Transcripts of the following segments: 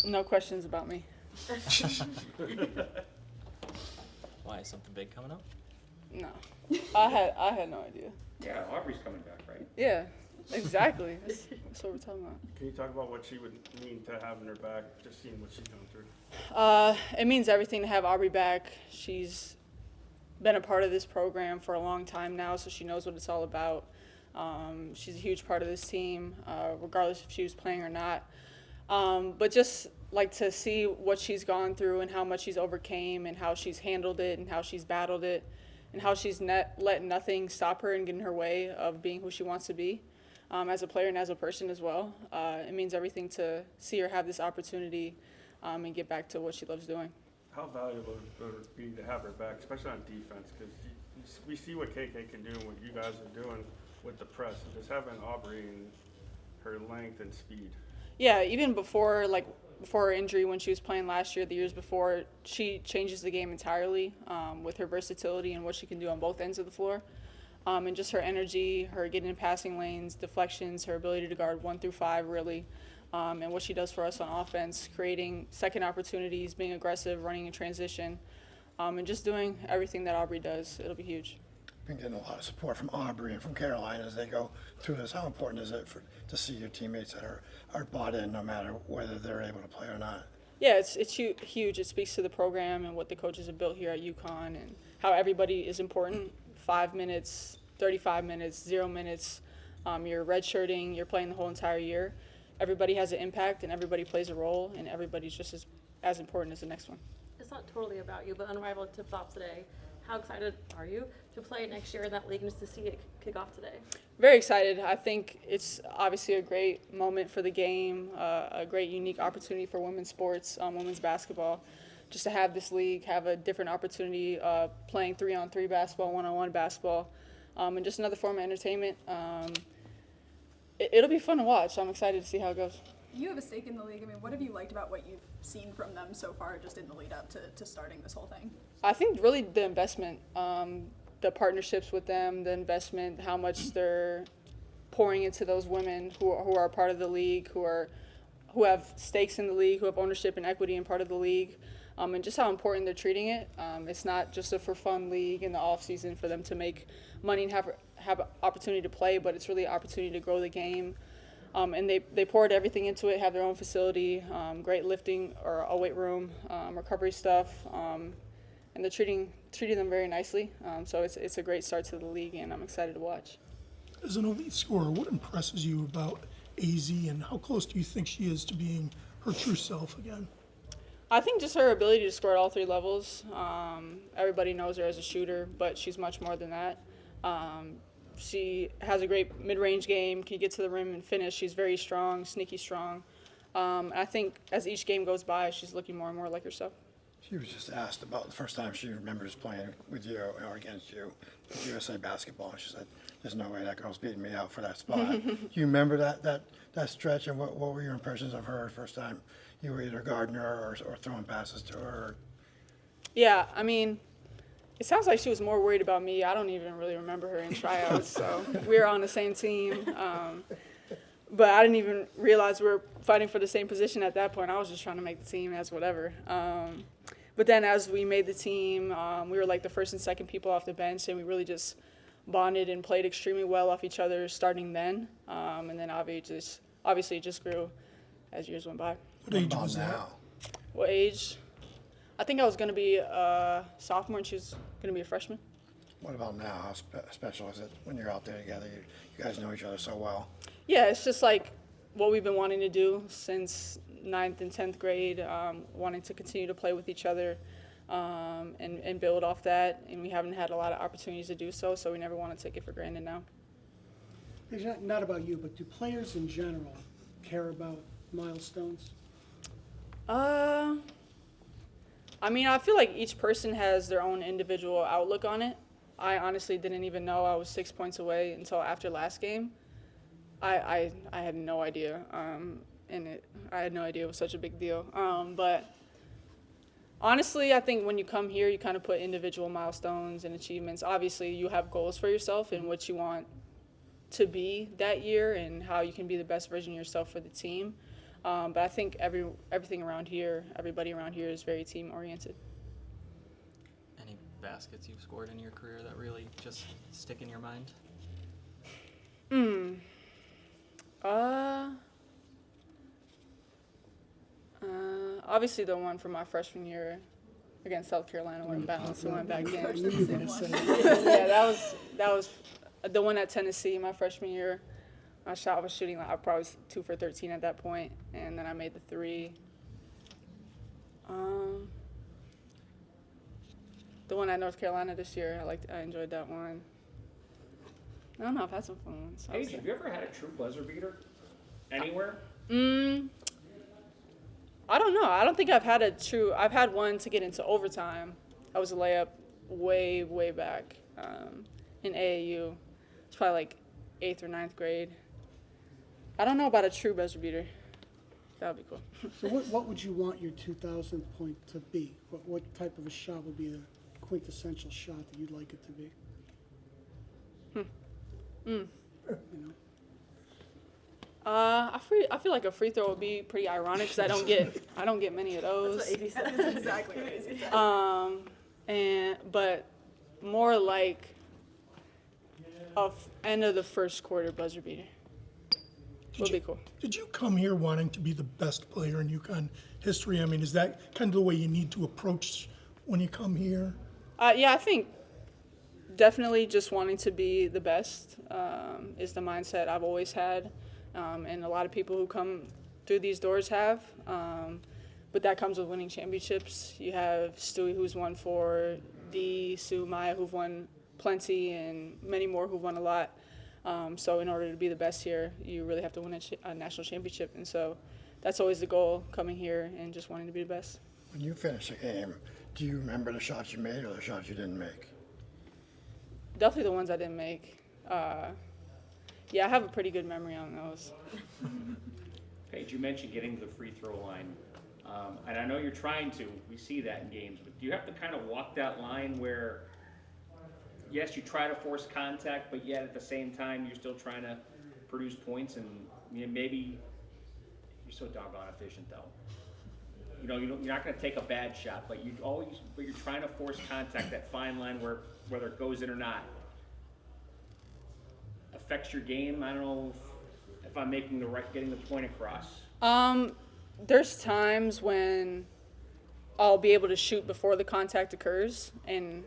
No questions about me. Why, is something big coming up? No. I had no idea. Yeah, Aubrey's coming back, right? Yeah, exactly. That's what we're talking about. Can you talk about what she would mean to having her back, just seeing what she's going through? It means everything to have Aubrey back. She's been a part of this program for a long time now, so she knows what it's all about. She's a huge part of this team, regardless if she was playing or not. But just like to see what she's gone through and how much she's overcame and how she's handled it and how she's battled it and how she's let nothing stop her and get in her way of being who she wants to be as a player and as a person as well. It means everything to see her have this opportunity and get back to what she loves doing. How valuable would it be to have her back, especially on defense? Because we see what KK can do and what you guys are doing with the press. And just having Aubrey and her length and speed. Yeah, even before her injury when she was playing last year, the years before, she changes the game entirely with her versatility and what she can do on both ends of the floor. And just her energy, her getting in passing lanes, deflections, her ability to guard 1 through 5 really, and what she does for us on offense, creating second opportunities, being aggressive, running in transition, and just doing everything that Aubrey does. It'll be huge. Been getting a lot of support from Aubrey and from Caroline as they go through this. How important is it to see your teammates that are bought in no matter whether they're able to play or not? Yeah, it's huge. It speaks to the program and what the coaches have built here at UConn and how everybody is important. 5 minutes, 35 minutes, 0 minutes. You're redshirting. You're playing the whole entire year. Everybody has an impact and everybody plays a role and everybody's just as important as the next one. It's not totally about you, but unrivaled tip-off today. How excited are you to play next year in that league and just to see it kick off today? Very excited. I think it's obviously a great moment for the game, a great unique opportunity for women's sports, women's basketball. Just to have this league, have a different opportunity playing 3-on-3 basketball, 1-on-1 basketball, and just another form of entertainment. It'll be fun to watch. I'm excited to see how it goes. You have a stake in the league. I mean, what have you liked about what you've seen from them so far just in the lead up to starting this whole thing? I think really the investment, the partnerships with them, the investment, how much they're pouring into those women who are part of the league, who have stakes in the league, who have ownership and equity in part of the league, and just how important they're treating it. It's not just a for fun league in the off season for them to make money and have an opportunity to play, but it's really an opportunity to grow the game. And they poured everything into it, have their own facility, great lifting or a weight room, recovery stuff, and they're treating them very nicely. So it's a great start to the league, and I'm excited to watch. As an elite scorer, what impresses you about AZ, and how close do you think she is to being her true self again? I think just her ability to score at all 3 levels. Everybody knows her as a shooter, but she's much more than that. She has a great mid-range game, can get to the rim and finish. She's very strong, sneaky strong. I think as each game goes by, she's looking more and more like herself. She was just asked about the first time she remembers playing with you or against you with USA basketball. And she said, "There's no way that girl's beating me out for that spot." Do you remember that stretch, and what were your impressions of her first time you were either guarding her or throwing passes to her? Yeah, I mean, it sounds like she was more worried about me. I don't even really remember her in tryouts, so we were on the same team. But I didn't even realize we were fighting for the same position at that point. I was just trying to make the team as whatever. But then as we made the team, we were like the first and second people off the bench, and we really just bonded and played extremely well off each other starting then. And then obviously it just grew as years went by. What age was that? Now? What age? I think I was going to be a sophomore and she was going to be a freshman. What about now? How special is it when you're out there together? You guys know each other so well. Yeah, it's just like what we've been wanting to do since 9th and 10th grade, wanting to continue to play with each other and build off that. And we haven't had a lot of opportunities to do so, so we never want to take it for granted now. It's not about you, but do players in general care about milestones? I mean, I feel like each person has their own individual outlook on it. I honestly didn't even know I was 6 points away until after last game. I had no idea, I had no idea it was such a big deal. But honestly, I think when you come here, you kind of put individual milestones and achievements. Obviously, you have goals for yourself and what you want to be that year and how you can be the best version of yourself for the team. But I think everything around here, everybody around here is very team oriented. Any baskets you've scored in your career that really just stick in your mind? Obviously the one from my freshman year against South Carolina when Balance went back in. I knew you were gonna say Yeah, that was the one at Tennessee my freshman year. My shot was shooting like I probably was 2 for 13 at that point, and then I made the 3. The one at North Carolina this year, I enjoyed that one. I don't know, I've had some fun ones. I would Paige, say. have you ever had a true buzzer beater anywhere? I don't know. I don't think I've had I've had one to get into overtime. That was a layup way, way back in AAU. It's probably like 8th or 9th grade. I don't know about a true buzzer beater. That would be cool. So what would you want your 2,000th point to be? What type of a shot would be the quintessential shot that you'd like it to be? You know? I feel like a free throw would be pretty ironic because I don't get many of those. That's what AD said. That's exactly what it is. But more like end of the first quarter buzzer beater would be cool. Did you come here wanting to be the best player in UConn history? I mean, is that kind of the way you need to approach when you come here? Yeah, I think definitely just wanting to be the best is the mindset I've always had, and a lot of people who come through these doors have. But that comes with winning championships. You have Stewie, who's won 4, Dee, Sue, Maya, who've won plenty, and many more who've won a lot. So in order to be the best here, you really have to win a national championship. And so that's always the goal, coming here and just wanting to be the best. When you finish a game, do you remember the shots you made or the shots you didn't make? Definitely the ones I didn't make. Yeah, I have a pretty good memory on those. Paige, you mentioned getting to the free throw line. And I know you're trying to. We see that in games. But do you have to kind of walk that line where, yes, you try to force contact, but yet at the same time you're still trying to produce points? And maybe you're so doggone efficient, though. You're not going to take a bad shot, but you're trying to force contact. That fine line where whether it goes in or not affects your game. I don't know if I'm getting the point across. There's times when I'll be able to shoot before the contact occurs, and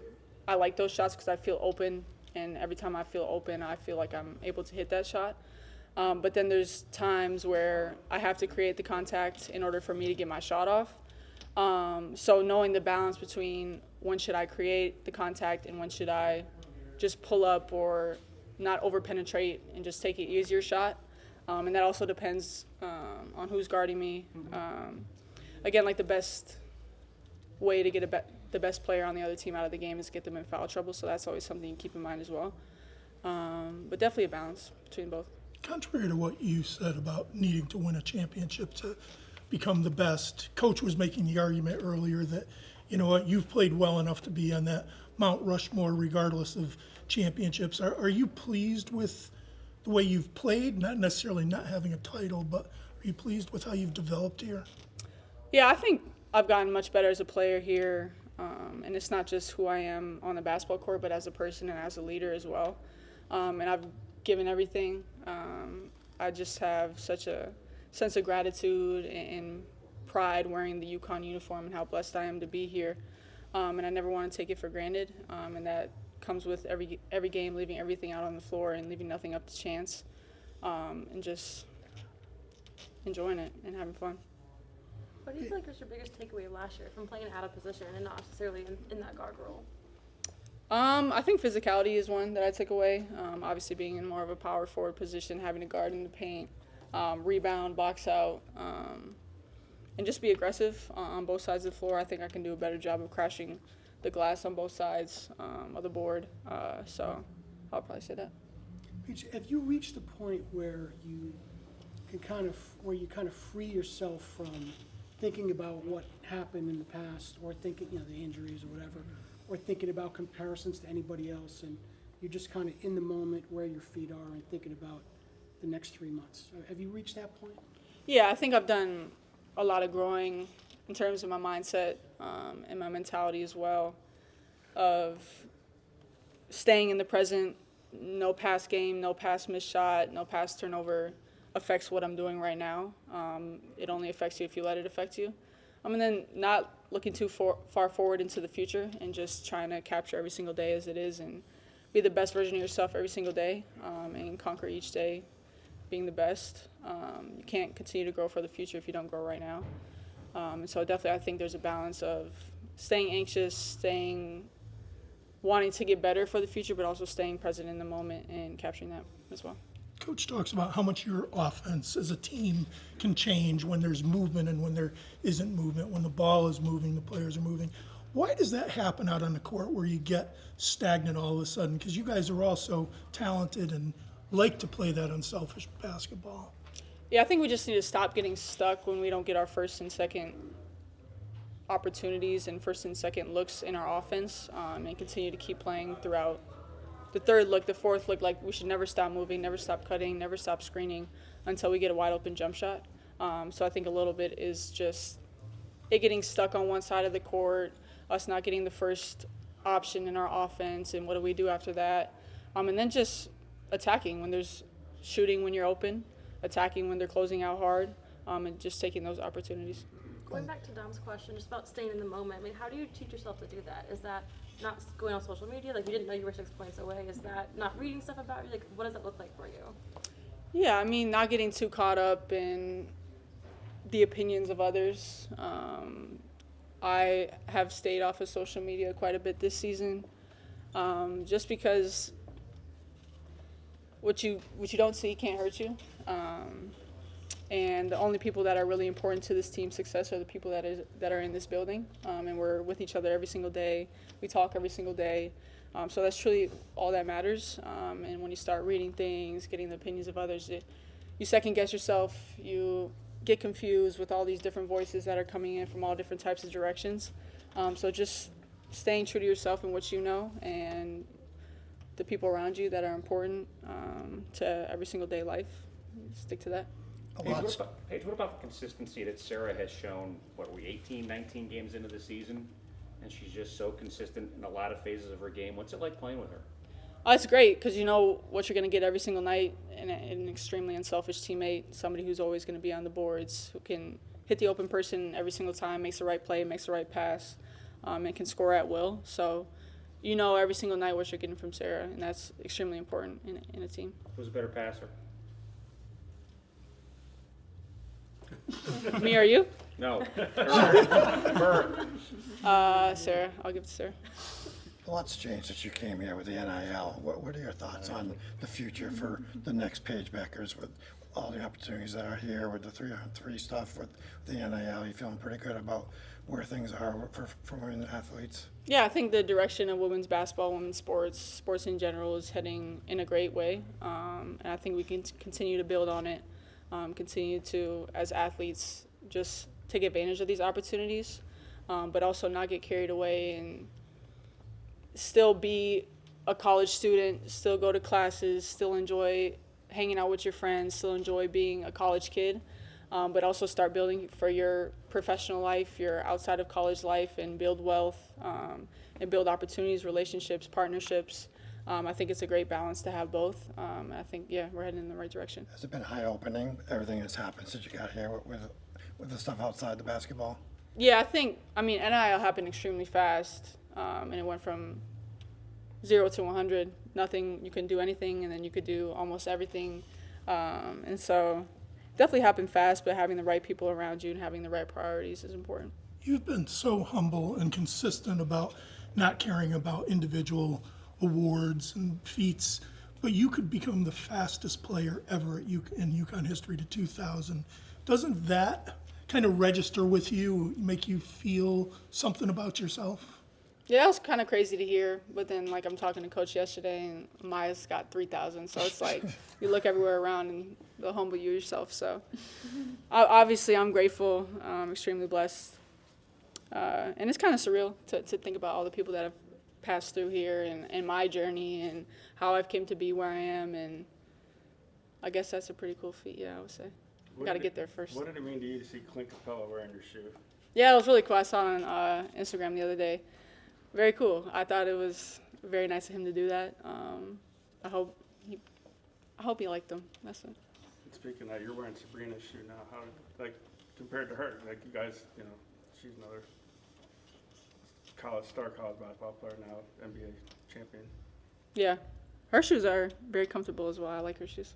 I like those shots because I feel open, and every time I feel open, I feel like I'm able to hit that shot. But then there's times where I have to create the contact in order for me to get my shot off. So knowing the balance between when should I create the contact and when should I just pull up or not over-penetrate and just take an easier shot. And that also depends on who's guarding me. Again, like the best way to get the best player on the other team out of the game is get them in foul trouble, so that's always something you keep in mind as well. But definitely a balance between both. Contrary to what you said about needing to win a championship to become the best, Coach was making the argument earlier that, you know what, you've played well enough to be on that Mount Rushmore regardless of championships. Are you pleased with the way you've played? Not necessarily not having a title, but are you pleased with how you've developed here? Yeah, I think I've gotten much better as a player here, and it's not just who I am on the basketball court, but as a person and as a leader as well. And I've given everything. I just have such a sense of gratitude and pride wearing the UConn uniform and how blessed I am to be here. And I never want to take it for granted, and that comes with every game, leaving everything out on the floor and leaving nothing up to chance, and just enjoying it and having fun. What do you feel like was your biggest takeaway last year from playing out of position and not necessarily in that guard role? I think physicality is one that I took away. Obviously being in more of a power forward position, having to guard in the paint, rebound, box out, and just be aggressive on both sides of the floor. I think I can do a better job of crashing the glass on both sides of the board. So I'll probably say that. Paige, have you reached the point where you kind of free yourself from thinking about what happened in the past, or thinking, the injuries or whatever, or thinking about comparisons to anybody else, and you're just kind of in the moment where your feet are and thinking about the next 3 months? Have you reached that point? Yeah, I think I've done a lot of growing in terms of my mindset and my mentality as well, of staying in the present. No past game, no past missed shot, no past turnover affects what I'm doing right now. It only affects you if you let it affect you. And then not looking too far forward into the future and just trying to capture every single day as it is and be the best version of yourself every single day and conquer each day being the best. You can't continue to grow for the future if you don't grow right now. And so definitely I think there's a balance of staying anxious, wanting to get better for the future, but also staying present in the moment and capturing that as well. Coach talks about how much your offense as a team can change when there's movement and when there isn't movement, when the ball is moving, the players are moving. Why does that happen out on the court where you get stagnant all of a sudden? Because you guys are all so talented and like to play that unselfish basketball. Yeah, I think we just need to stop getting stuck when we don't get our first and second opportunities and first and second looks in our offense and continue to keep playing throughout the third look, the fourth look. Like, we should never stop moving, never stop cutting, never stop screening until we get a wide open jump shot. So I think a little bit is just it getting stuck on one side of the court, us not getting the first option in our offense, and what do we do after that? And then just attacking when there's shooting when you're open, attacking when they're closing out hard, and just taking those opportunities. Going back to Dom's question, just about staying in the moment, I mean, how do you teach yourself to do that? Is that not going on social media? Like, you didn't know you were 6 points away. Is that not reading stuff about you? Like, what does that look like for you? Yeah, I mean, not getting too caught up in the opinions of others. I have stayed off of social media quite a bit this season, just because what you don't see can't hurt you. And the only people that are really important to this team's success are the people that are in this building. And we're with each other every single day. We talk every single day. So that's truly all that matters. And when you start reading things, getting the opinions of others, you second guess yourself. You get confused with all these different voices that are coming in from all different types of directions. So just staying true to yourself and what you know and the people around you that are important to every single day life. Stick to that. Paige, what about the consistency that Sarah has shown? What were we, 18, 19 games into the season? And she's just so consistent in a lot of phases of her game. What's it like playing with her? It's great because you know what you're going to get every single night, and an extremely unselfish teammate, somebody who's always going to be on the boards, who can hit the open person every single time, makes the right play, makes the right pass, and can score at will. So you know every single night what you're getting from Sarah, and that's extremely important in a team. Who's a better passer? Me or you? No. Her. Sarah. I'll give it to Sarah. A lot's changed since you came here with the NIL. What are your thoughts on the future for the next Paige Bueckers with all the opportunities that are here with the 3-on-3 stuff with the NIL? You feeling pretty good about where things are for women athletes? Yeah, I think the direction of women's basketball, women's sports in general is heading in a great way. And I think we can continue to build on it, continue to, as athletes, just take advantage of these opportunities, but also not get carried away and still be a college student, still go to classes, still enjoy hanging out with your friends, still enjoy being a college kid, but also start building for your professional life, your outside of college life, and build wealth and build opportunities, relationships, partnerships. I think it's a great balance to have both. I think, yeah, we're heading in the right direction. Has it been eye-opening, everything that's happened since you got here with the stuff outside the basketball? Yeah, I mean, NIL happened extremely fast, and it went from 0 to 100, nothing, you couldn't do anything, and then you could do almost everything. And so definitely happened fast, but having the right people around you and having the right priorities is important. You've been so humble and consistent about not caring about individual awards and feats, but you could become the fastest player ever in UConn history to 2,000. Doesn't that kind of register with you, make you feel something about yourself? Yeah, that was kind of crazy to hear, but then, like, I'm talking to Coach yesterday, and Maya's got 3,000, so it's like you look everywhere around and they'll humble you yourself. So obviously I'm grateful, extremely blessed, and it's kind of surreal to think about all the people that have passed through here and my journey and how I've came to be where I am, and I guess that's a pretty cool feat, yeah, I would say. What got to did get it- there first. What did it mean to you to see Clint Capella wearing your shoe? Yeah, it was really cool. I saw it on Instagram the other day. Very cool. I thought it was very nice of him to do that. I hope he liked them. That's it. And speaking of that, you're wearing Sabrina's shoe now. How, like, compared to her, like you guys, you know, she's another star college basketball player now, NBA champion. Yeah, her shoes are very comfortable as well. I like her shoes.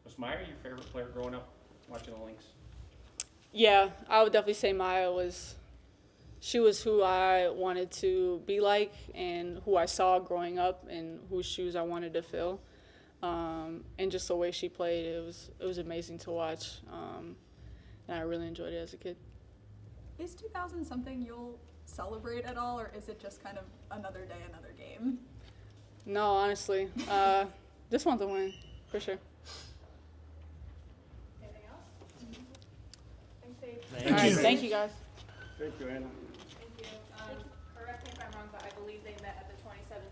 Was Meyer your favorite player growing up watching the Lynx? Yeah, I would definitely say Maya was. She was who I wanted to be like, and who I saw growing up, and whose shoes I wanted to fill. And just the way she played, it was amazing to watch. And I really enjoyed it as a kid. Is 2000 something you'll celebrate at all, or is it just kind of another day, another game? No, honestly, just want to win for sure. Anything else? Thanks, Paige. All right, you. thank you guys. Thank you, Anna. Thank you.